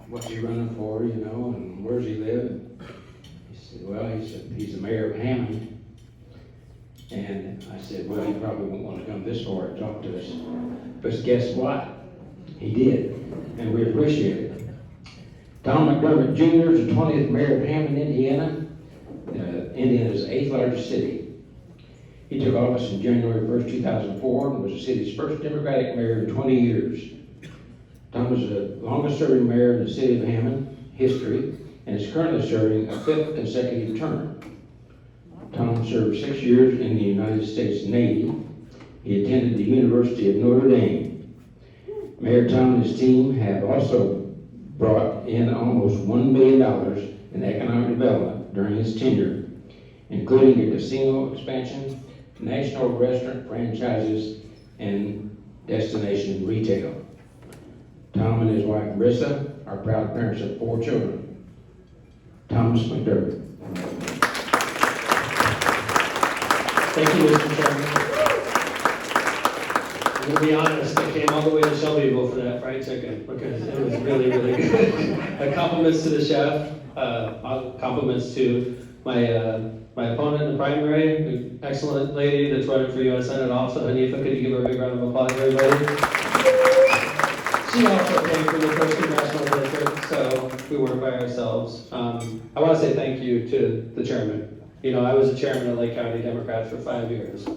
what's he running for, you know, and where's he live? And he said, well, he's the mayor of Hammond. And I said, well, he probably won't want to come this far and talk to us. But guess what? He did, and we appreciate it. Tom McDermott Jr. is the 20th mayor of Hammond, Indiana. Indiana's 8th largest city. He took office on January 1st, 2004, and was the city's first Democratic mayor in 20 years. Tom was the longest serving mayor in the city of Hammond history, and is currently serving a 5th consecutive term. Tom served 6 years in the United States Navy. He attended the University of Notre Dame. Mayor Tom and his team have also brought in almost $1 billion in economic development during his tenure, including a casino expansion, national restaurant franchises, and destination retail. Tom and his wife Marissa are proud parents of 4 children. Thomas McDermott. Thank you, Mr. Chairman. I'm going to be honest, I came all the way to Shelbyville for that fried chicken because it was really, really good. Compliments to the chef, compliments to my opponent in the primary, the excellent lady that's running for US Senate also. Hanifa, could you give her a big round of applause, everybody? She also came from the first congressional district, so we weren't by ourselves. I want to say thank you to the chairman. You know, I was the chairman of Lake County Democrats for 5 years.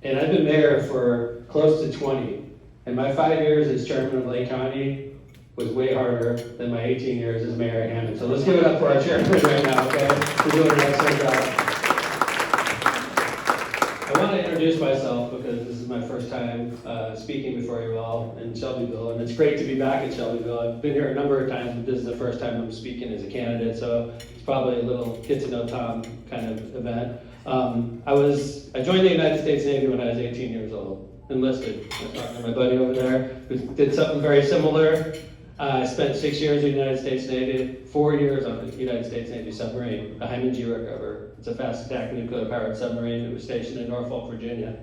And I've been mayor for close to 20. And my 5 years as chairman of Lake County was way harder than my 18 years as mayor of Hammond. So let's give it up for our chairman right now, okay? We're doing an excellent job. I want to introduce myself because this is my first time speaking before you all in Shelbyville, and it's great to be back in Shelbyville. I've been here a number of times, but this is the first time I'm speaking as a candidate, so it's probably a little get to know Tom kind of event. I joined the United States Navy when I was 18 years old, enlisted. I was talking to my buddy over there who did something very similar. I spent 6 years in the United States Navy, 4 years on the United States Navy submarine, the Hammond River. It's a fast attack nuclear powered submarine. It was stationed in Norfolk, Virginia.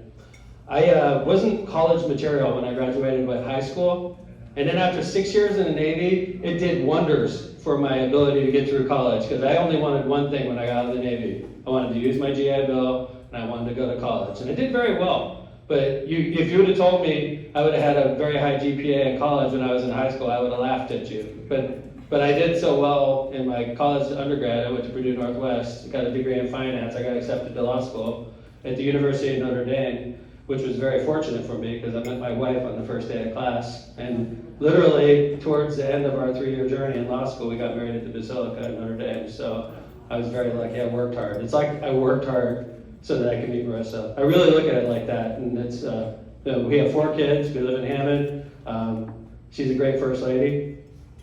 I wasn't college material when I graduated with high school. And then after 6 years in the Navy, it did wonders for my ability to get through college because I only wanted one thing when I got out of the Navy. I wanted to use my GI Bill and I wanted to go to college. And I did very well. But if you would have told me I would have had a very high GPA in college when I was in high school, I would have laughed at you. But I did so well in my college undergrad. I went to Purdue Northwest, got a degree in finance. I got accepted to law school at the University of Notre Dame, which was very fortunate for me because I met my wife on the first day of class. And literally towards the end of our 3-year journey in law school, we got married at the Basilica at Notre Dame. So I was very lucky. I worked hard. It's like I worked hard so that I can meet Marissa. I really look at it like that. And it's we have 4 kids. We live in Hammond. She's a great first lady.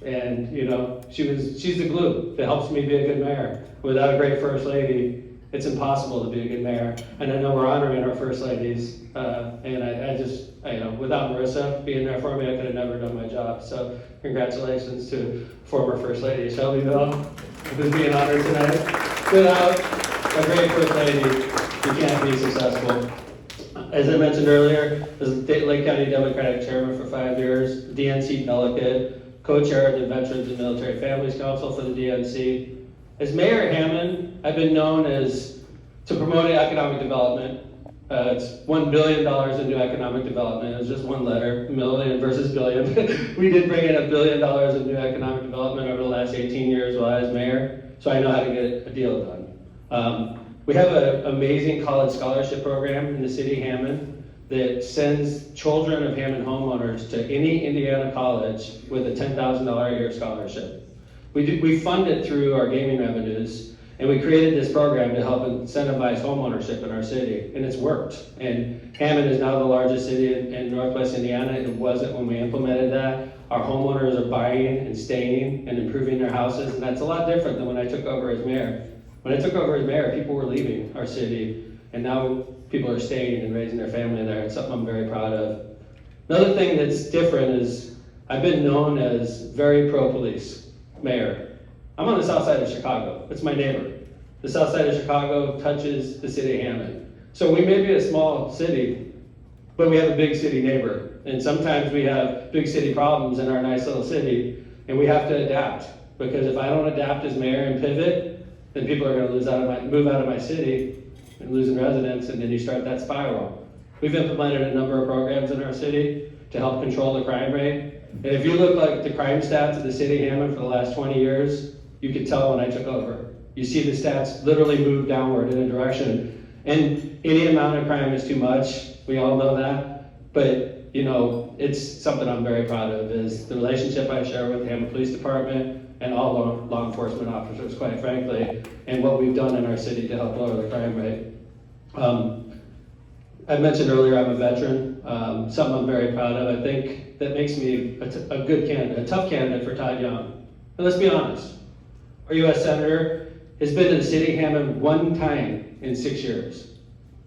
And you know, she's the glue that helps me be a good mayor. Without a great first lady, it's impossible to be a good mayor. And I know we're honoring our first ladies. And I just, you know, without Marissa being there for me, I could have never done my job. So congratulations to former First Lady of Shelbyville, who's being honored tonight. Without a great first lady, you can't be successful. As I mentioned earlier, as Lake County Democratic Chairman for 5 years, DNC delegate, co-chair of the Veterans and Military Families Council for the DNC. As Mayor of Hammond, I've been known as to promote economic development. It's $1 billion in new economic development. It was just one letter, million versus billion. We did bring in $1 billion in new economic development over the last 18 years while I was mayor, so I know how to get a deal done. We have an amazing college scholarship program in the city of Hammond that sends children of Hammond homeowners to any Indiana college with a $10,000 a year scholarship. We fund it through our gaming revenues, and we created this program to help incentivize homeownership in our city, and it's worked. And Hammond is now the largest city in Northwest Indiana. It wasn't when we implemented that. Our homeowners are buying and staying and improving their houses, and that's a lot different than when I took over as mayor. When I took over as mayor, people were leaving our city, and now people are staying and raising their family there. It's something I'm very proud of. Another thing that's different is I've been known as very pro-police mayor. I'm on the south side of Chicago. It's my neighbor. The south side of Chicago touches the city of Hammond. So we may be a small city, but we have a big city neighbor. And sometimes we have big city problems in our nice little city. and we have to adapt. Because if I don't adapt as mayor and pivot, then people are gonna move out of my city and losing residents, and then you start that spiral. We've implemented a number of programs in our city to help control the crime rate. And if you look like the crime stats of the city of Hammond for the last 20 years, you could tell when I took over. You see the stats literally move downward in a direction. And any amount of crime is too much, we all know that. But you know, it's something I'm very proud of, is the relationship I share with the Hammond Police Department and all law enforcement officers, quite frankly, and what we've done in our city to help lower the crime rate. I mentioned earlier I'm a veteran, something I'm very proud of. I think that makes me a good candidate, a tough candidate for Todd Young. And let's be honest, our US Senator has been to the city of Hammond one time in 6 years.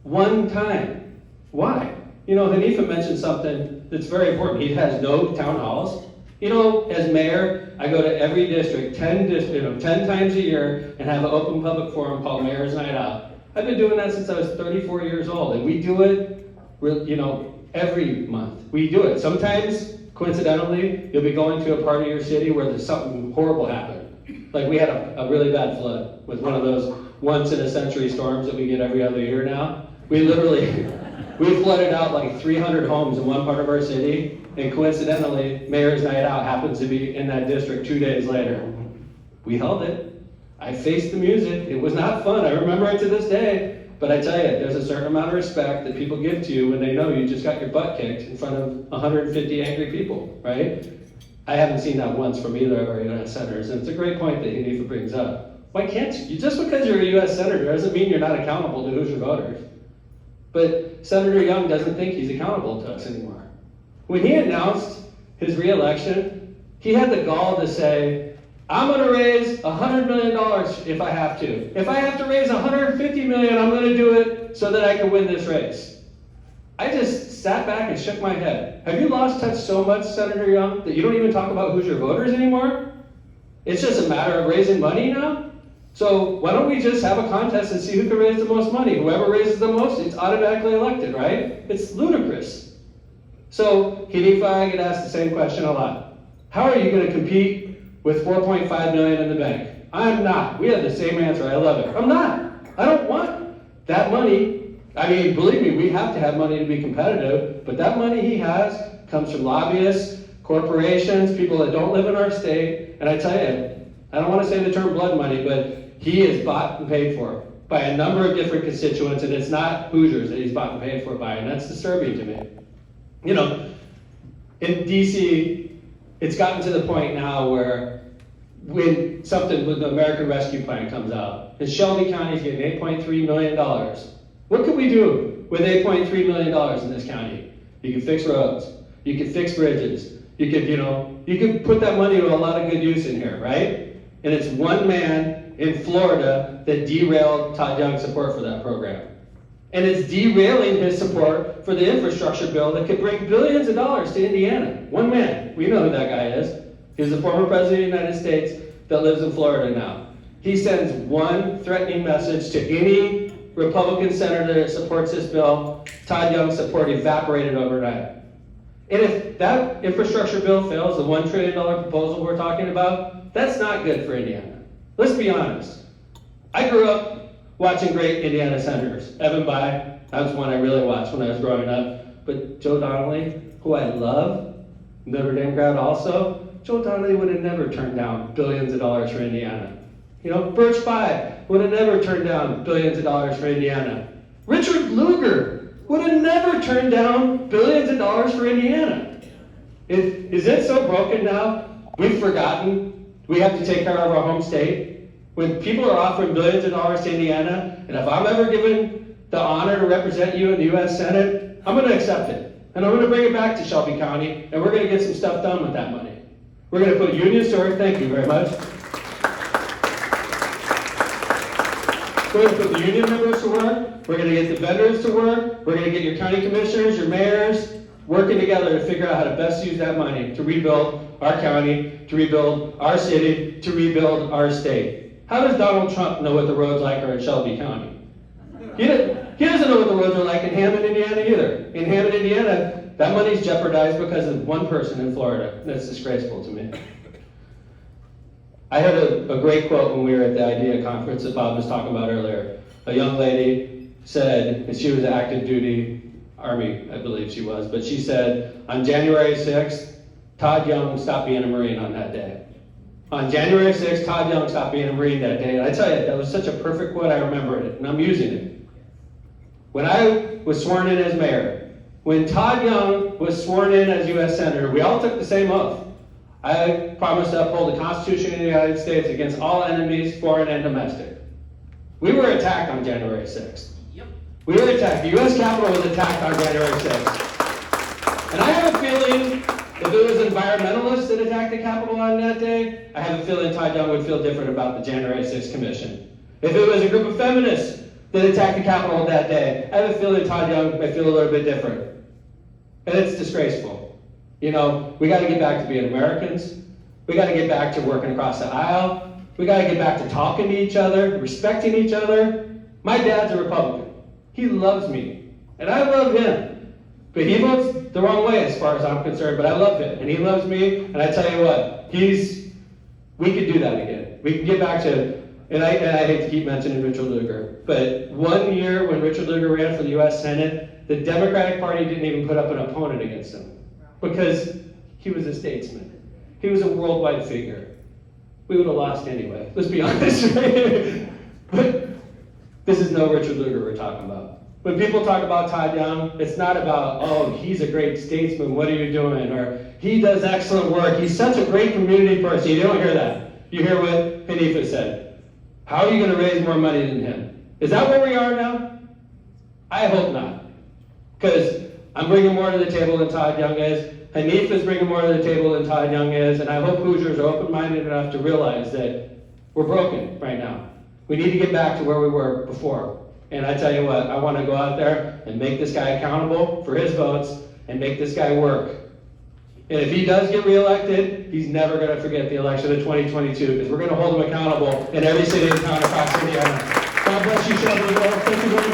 One time. Why? You know, Hanifa mentioned something that's very important. He has no town halls. You know, as mayor, I go to every district 10 times a year and have an open public forum called Mayor's Night Out. I've been doing that since I was 34 years old, and we do it, you know, every month. We do it. Sometimes, coincidentally, you'll be going to a part of your city where there's something horrible happened. Like we had a really bad flood with one of those once-in-a-century storms that we get every other year now. We flooded out like 300 homes in one part of our city, and coincidentally, Mayor's Night Out happens to be in that district 2 days later. We held it. I faced the music. It was not fun. I remember it to this day. But I tell you, there's a certain amount of respect that people give to you when they know you just got your butt kicked in front of 150 angry people, right? I haven't seen that once from either of our U.S. senators, and it's a great point that Hanifa brings up. Why can't you? Just because you're a U.S. senator doesn't mean you're not accountable to Hoosier voters. But Senator Young doesn't think he's accountable to us anymore. When he announced his re-election, he had the gall to say, I'm going to raise $100 million if I have to. If I have to raise $150 million, I'm going to do it so that I can win this race. I just sat back and shook my head. Have you lost touch so much, Senator Young, that you don't even talk about Hoosier voters anymore? It's just a matter of raising money now? So why don't we just have a contest and see who can raise the most money? Whoever raises the most, it's automatically elected, right? It's ludicrous. So, Hanifa, I get asked the same question a lot. How are you going to compete with $4.5 million in the bank? I'm not. We have the same answer. I love it. I'm not. I don't want that money. I mean, believe me, we have to have money to be competitive, but that money he has comes from lobbyists, corporations, people that don't live in our state, and I tell you, I don't want to say the term blood money, but he is bought and paid for by a number of different constituents, and it's not Hoosiers that he's bought and paid for by, and that's disturbing to me. You know, in DC, it's gotten to the point now where when something with the American Rescue Plan comes out, and Shelby County is getting $8.3 million. What could we do with $8.3 million in this county? You can fix roads. You can fix bridges. You could put that money to a lot of good use in here, right? And it's one man in Florida that derailed Todd Young's support for that program. And it's derailing his support for the infrastructure bill that could bring billions of dollars to Indiana. One man. We know who that guy is. He's the former president of the United States that lives in Florida now. He sends one threatening message to any Republican senator that supports this bill. Todd Young's support evaporated overnight. And if that infrastructure bill fails, the $1 trillion proposal we're talking about, that's not good for Indiana. Let's be honest. I grew up watching great Indiana senators. Evan Bayh, that was one I really watched when I was growing up. But Joe Donnelly, who I love, Notre Dame grad also, Joe Donnelly would have never turned down billions of dollars for Indiana. You know, Birch Bayh would have never turned down billions of dollars for Indiana. Richard Lugar would have never turned down billions of dollars for Indiana. Is it so broken now? We've forgotten we have to take care of our home state. When people are offering billions of dollars to Indiana, and if I'm ever given the honor to represent you in the U.S. Senate, I'm going to accept it. And I'm going to bring it back to Shelby County, and we're going to get some stuff done with that money. We're going to put unions to work. Thank you very much. We're going to put the union members to work. We're going to get the vendors to work. We're going to get your county commissioners, your mayors, working together to figure out how to best use that money to rebuild our county, to rebuild our city, to rebuild our state. How does Donald Trump know what the roads like are in Shelby County? He doesn't know what the roads are like in Hammond, Indiana either. In Hammond, Indiana, that money's jeopardized because of one person in Florida. That's disgraceful to me. I heard a great quote when we were at the IDEA conference that Bob was talking about earlier. A young lady said, and she was active duty Army, I believe she was, but she said, on January 6th, Todd Young stopped being a Marine on that day. On January 6th, Todd Young stopped being a Marine that day. And I tell you, that was such a perfect quote, I remember it, and I'm using it. When I was sworn in as mayor, when Todd Young was sworn in as U.S. Senator, we all took the same oath. I promised to uphold the Constitution of the United States against all enemies, foreign and domestic. We were attacked on January 6th. We were attacked. The U.S. Capitol was attacked on January 6th. And I have a feeling if it was environmentalists that attacked the Capitol on that day, I have a feeling Todd Young would feel different about the January 6th Commission. If it was a group of feminists that attacked the Capitol that day, I have a feeling Todd Young may feel a little bit different. And it's disgraceful. You know, we got to get back to being Americans. We got to get back to working across the aisle. We got to get back to talking to each other, respecting each other. My dad's a Republican. He loves me, and I love him. But he votes the wrong way as far as I'm concerned, but I love him, and he loves me, and I tell you what, we could do that again. We can get back to, and I hate to keep mentioning Richard Lugar, but one year when Richard Lugar ran for the U.S. Senate, the Democratic Party didn't even put up an opponent against him. Because he was a statesman. He was a worldwide figure. We would have lost anyway, let's be honest. But this is no Richard Lugar we're talking about. When people talk about Todd Young, it's not about, oh, he's a great statesman, what are you doing? Or he does excellent work, he's such a great community person. You don't hear that. You hear what Hanifa said. How are you going to raise more money than him? Is that where we are now? I hope not. Because I'm bringing more to the table than Todd Young is. Hanif is bringing more to the table than Todd Young is. And I hope Hoosiers are open-minded enough to realize that we're broken right now. We need to get back to where we were before. And I tell you what, I want to go out there and make this guy accountable for his votes and make this guy work. And if he does get reelected, he's never going to forget the election of 2022 because we're going to hold him accountable in every city and town across Indiana. God bless you, Shelby. Thank you very much.